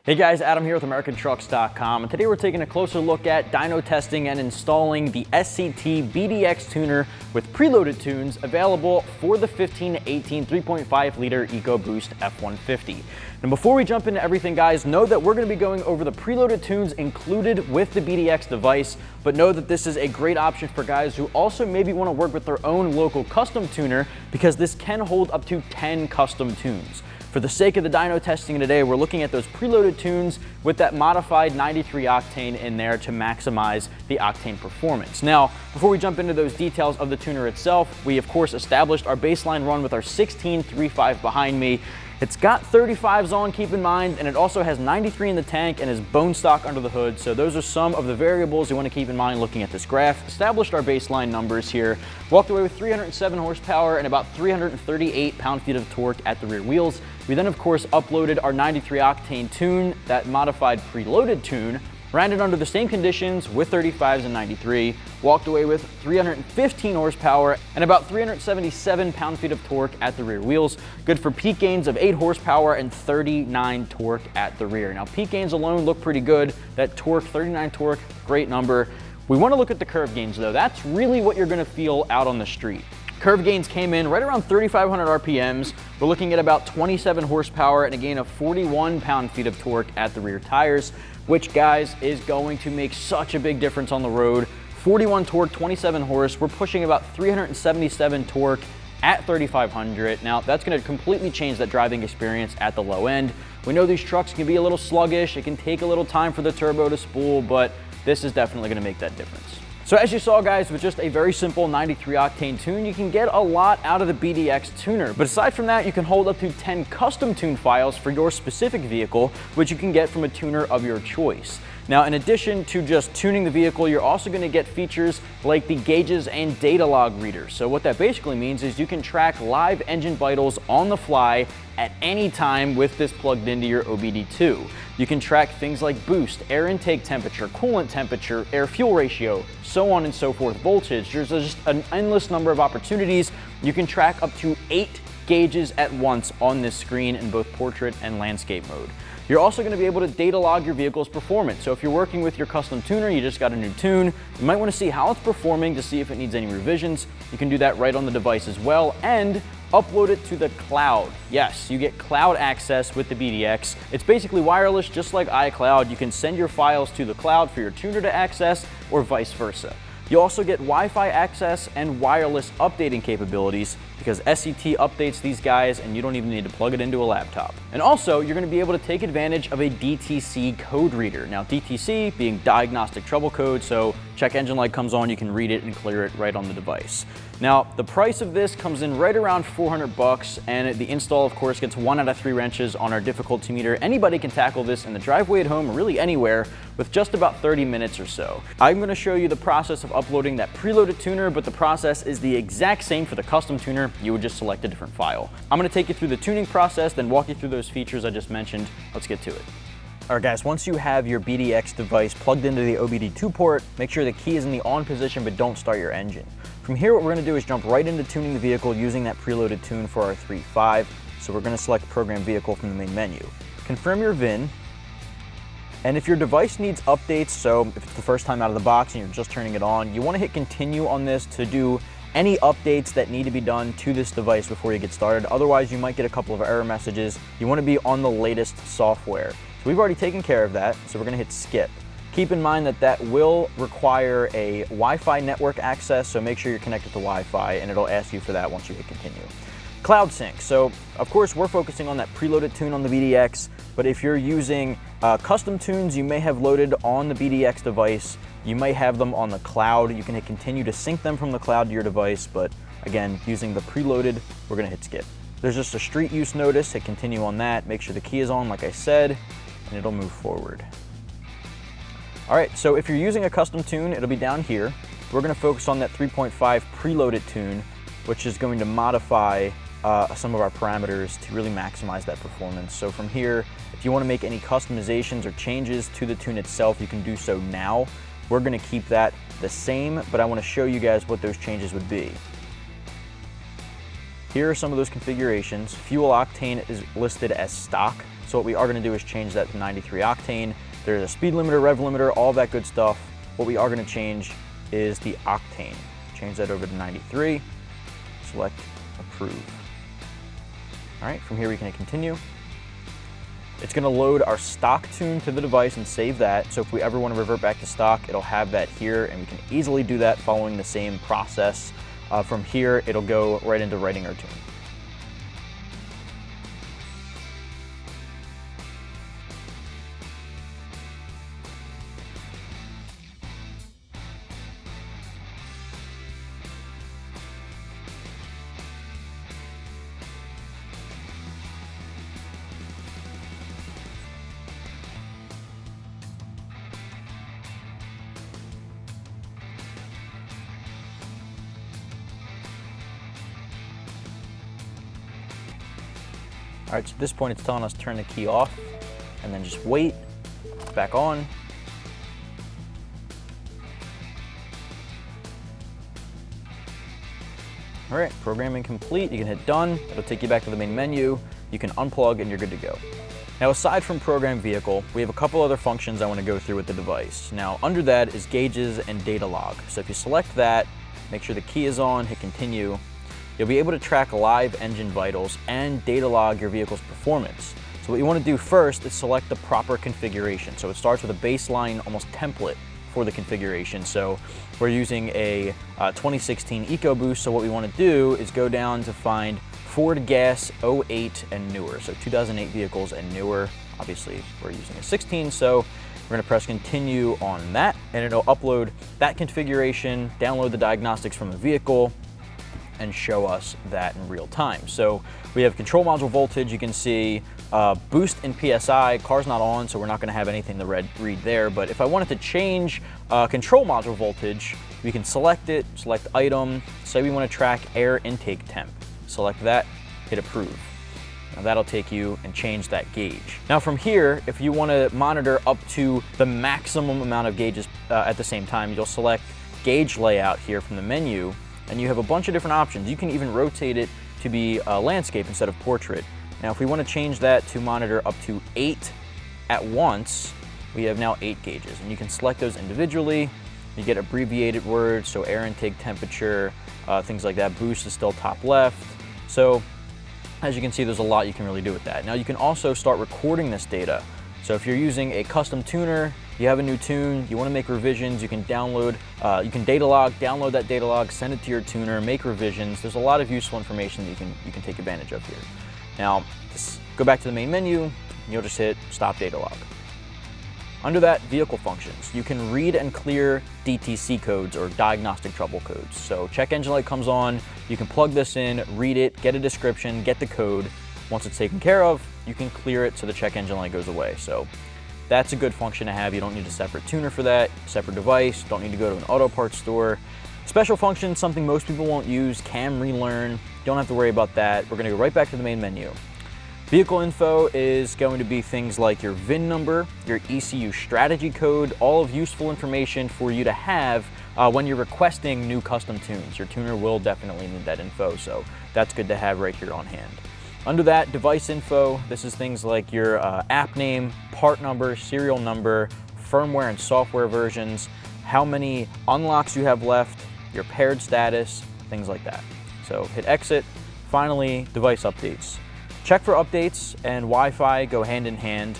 Hey guys, Adam here with AmericanTrucks.com, and today we're taking a closer look at dyno testing and installing the SCT BDX Tuner with preloaded tunes available for the 15 to 18 3.5 liter EcoBoost F150. And before we jump into everything, guys, know that we're going to be going over the preloaded tunes included with the BDX device, but know that this is a great option for guys who also maybe want to work with their own local custom tuner, because this can hold up to 10 custom tunes. For the sake of the dyno testing today, we're looking at those preloaded tunes with that modified 93 octane in there to maximize the octane performance. Now, before we jump into those details of the tuner itself, we of course established our baseline run with our 16 3.5 behind me. It's got 35s on, keep in mind, and it also has 93 in the tank and is bone stock under the hood. So those are some of the variables you want to keep in mind looking at this graph. Established our baseline numbers here. Walked away with 307 horsepower and about 338 pound-feet of torque at the rear wheels. We then, of course, uploaded our 93 octane tune, that modified preloaded tune, ran it under the same conditions with 35s and 93, walked away with 315 horsepower and about 377 pound-feet of torque at the rear wheels. Good for peak gains of 8 horsepower and 39 torque at the rear. Now, peak gains alone look pretty good. That torque, 39 torque, great number. We want to look at the curve gains though. That's really what you're going to feel out on the street. Curve gains came in right around 3,500 RPMs. We're looking at about 27 horsepower and a gain of 41 pound-feet of torque at the rear tires, which, guys, is going to make such a big difference on the road. 41 torque, 27 horse. We're pushing about 377 torque at 3,500. Now, that's going to completely change that driving experience at the low end. We know these trucks can be a little sluggish. It can take a little time for the turbo to spool, but this is definitely going to make that difference. So as you saw, guys, with just a very simple 93 octane tune, you can get a lot out of the BDX tuner. But aside from that, you can hold up to 10 custom tune files for your specific vehicle, which you can get from a tuner of your choice. Now, in addition to just tuning the vehicle, you're also going to get features like the gauges and data log readers. So what that basically means is you can track live engine vitals on the fly at any time with this plugged into your OBD2. You can track things like boost, air intake temperature, coolant temperature, air-fuel ratio, so on and so forth, voltage. There's just an endless number of opportunities. You can track up to 8 gauges at once on this screen in both portrait and landscape mode. You're also going to be able to data log your vehicle's performance. So if you're working with your custom tuner, you just got a new tune, you might want to see how it's performing to see if it needs any revisions. You can do that right on the device as well, and upload it to the cloud. Yes, you get cloud access with the BDX. It's basically wireless, just like iCloud. You can send your files to the cloud for your tuner to access, or vice versa. You also get Wi-Fi access and wireless updating capabilities, because SCT updates these guys and you don't even need to plug it into a laptop. And also, you're going to be able to take advantage of a DTC code reader. Now, DTC being diagnostic trouble code, so check engine light comes on, you can read it and clear it right on the device. Now, the price of this comes in right around 400 bucks, and the install, of course, gets 1 out of 3 wrenches on our difficulty meter. Anybody can tackle this in the driveway at home, or really anywhere, with just about 30 minutes or so. I'm going to show you the process of uploading that preloaded tuner, but the process is the exact same for the custom tuner. You would just select a different file. I'm going to take you through the tuning process, then walk you through those features I just mentioned. Let's get to it. All right, guys, once you have your BDX device plugged into the OBD2 port, make sure the key is in the on position, but don't start your engine. From here, what we're going to do is jump right into tuning the vehicle using that preloaded tune for our 3.5. So we're going to select Program Vehicle from the main menu. Confirm your VIN. And if your device needs updates, so if it's the first time out of the box and you're just turning it on, you want to hit Continue on this to do any updates that need to be done to this device before you get started. Otherwise, you might get a couple of error messages. You want to be on the latest software. So we've already taken care of that, so we're going to hit Skip. Keep in mind that that will require a Wi-Fi network access, so make sure you're connected to Wi-Fi, and it'll ask you for that once you hit Continue. Cloud sync. So, of course, we're focusing on that preloaded tune on the BDX, but if you're using custom tunes you may have loaded on the BDX device, you might have them on the cloud. You can hit Continue to sync them from the cloud to your device, but again, using the preloaded, we're going to hit Skip. There's just a street use notice. Hit Continue on that. Make sure the key is on, like I said, and it'll move forward. All right, so if you're using a custom tune, it'll be down here. We're going to focus on that 3.5 preloaded tune, which is going to modify some of our parameters to really maximize that performance. So from here, if you want to make any customizations or changes to the tune itself, you can do so now. We're going to keep that the same, but I want to show you guys what those changes would be. Here are some of those configurations. Fuel octane is listed as stock. So what we are gonna do is change that to 93 octane. There's a speed limiter, rev limiter, all that good stuff. What we are gonna change is the octane. Change that over to 93, select approve. All right, from here we can continue. It's gonna load our stock tune to the device and save that. So if we ever wanna revert back to stock, it'll have that here, and we can easily do that following the same process. From here, it'll go right into writing our tune. All right, so at this point, it's telling us to turn the key off and then just wait, back on. All right, programming complete. You can hit done. It'll take you back to the main menu. You can unplug and you're good to go. Now, aside from program vehicle, we have a couple other functions I want to go through with the device. Now, under that is gauges and data log. So if you select that, make sure the key is on, hit continue. You'll be able to track live engine vitals and data log your vehicle's performance. So what you want to do first is select the proper configuration. So it starts with a baseline, almost template for the configuration. So we're using a 2016 EcoBoost. So what we want to do is go down to find Ford Gas 08 and newer. So 2008 vehicles and newer. Obviously we're using a 16, so we're going to press continue on that, and it'll upload that configuration, download the diagnostics from the vehicle, and show us that in real time. So we have control module voltage. You can see boost in PSI. Car's not on, so we're not going to have anything to read there. But if I wanted to change control module voltage, we can select it, select item, say we want to track air intake temp. Select that, hit approve. Now that'll take you and change that gauge. Now from here, if you want to monitor up to the maximum amount of gauges at the same time, you'll select gauge layout here from the menu, and you have a bunch of different options. You can even rotate it to be landscape instead of portrait. Now, if we want to change that to monitor up to 8 at once, we have now 8 gauges, and you can select those individually. You get abbreviated words, so air intake temperature, things like that. Boost is still top left. So as you can see, there's a lot you can really do with that. Now, you can also start recording this data. So if you're using a custom tuner, you have a new tune, you want to make revisions, you can download, you can data log, download that data log, send it to your tuner, make revisions. There's a lot of useful information that you can take advantage of here. Now, just go back to the main menu, and you'll just hit stop data log. Under that, vehicle functions. You can read and clear DTC codes, or diagnostic trouble codes. So check engine light comes on, you can plug this in, read it, get a description, get the code. Once it's taken care of, you can clear it so the check engine light goes away. So that's a good function to have. You don't need a separate tuner for that, separate device, don't need to go to an auto parts store. Special function, something most people won't use, cam relearn, don't have to worry about that. We're gonna go right back to the main menu. Vehicle info is going to be things like your VIN number, your ECU strategy code, all of useful information for you to have when you're requesting new custom tunes. Your tuner will definitely need that info, so that's good to have right here on hand. Under that, device info, this is things like your app name, part number, serial number, firmware and software versions, how many unlocks you have left, your paired status, things like that. So hit exit. Finally, device updates. Check for updates and Wi-Fi go hand in hand.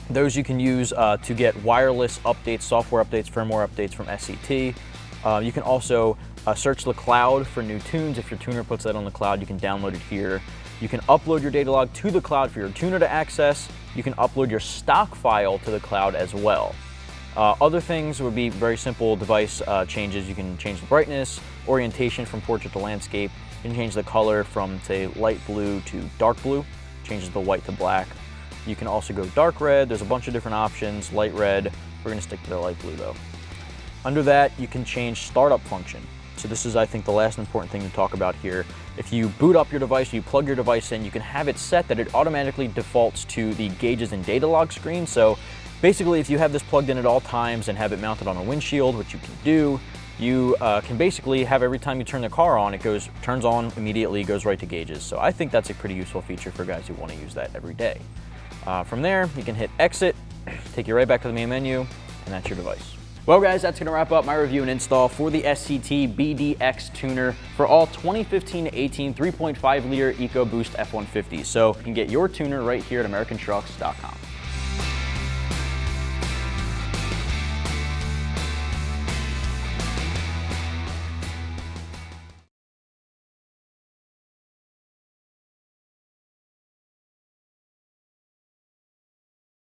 Those you can use to get wireless updates, software updates, firmware updates from SCT. You can also search the cloud for new tunes. If your tuner puts that on the cloud, you can download it here. You can upload your data log to the cloud for your tuner to access. You can upload your stock file to the cloud as well. Other things would be very simple device changes. You can change the brightness, orientation from portrait to landscape. You can change the color from, say, light blue to dark blue. Changes the white to black. You can also go dark red. There's a bunch of different options. Light red. We're gonna stick to the light blue though. Under that, you can change startup function. So this is, I think, the last important thing to talk about here. If you boot up your device, you plug your device in, you can have it set that it automatically defaults to the gauges and data log screen. So basically, if you have this plugged in at all times and have it mounted on a windshield, which you can do, you can basically have every time you turn the car on, it turns on immediately, goes right to gauges. So I think that's a pretty useful feature for guys who want to use that every day. From there, you can hit exit, take you right back to the main menu, and that's your device. Well guys, that's gonna wrap up my review and install for the SCT BDX Tuner for all 2015-18 3.5 liter EcoBoost F150. So you can get your tuner right here at AmericanTrucks.com.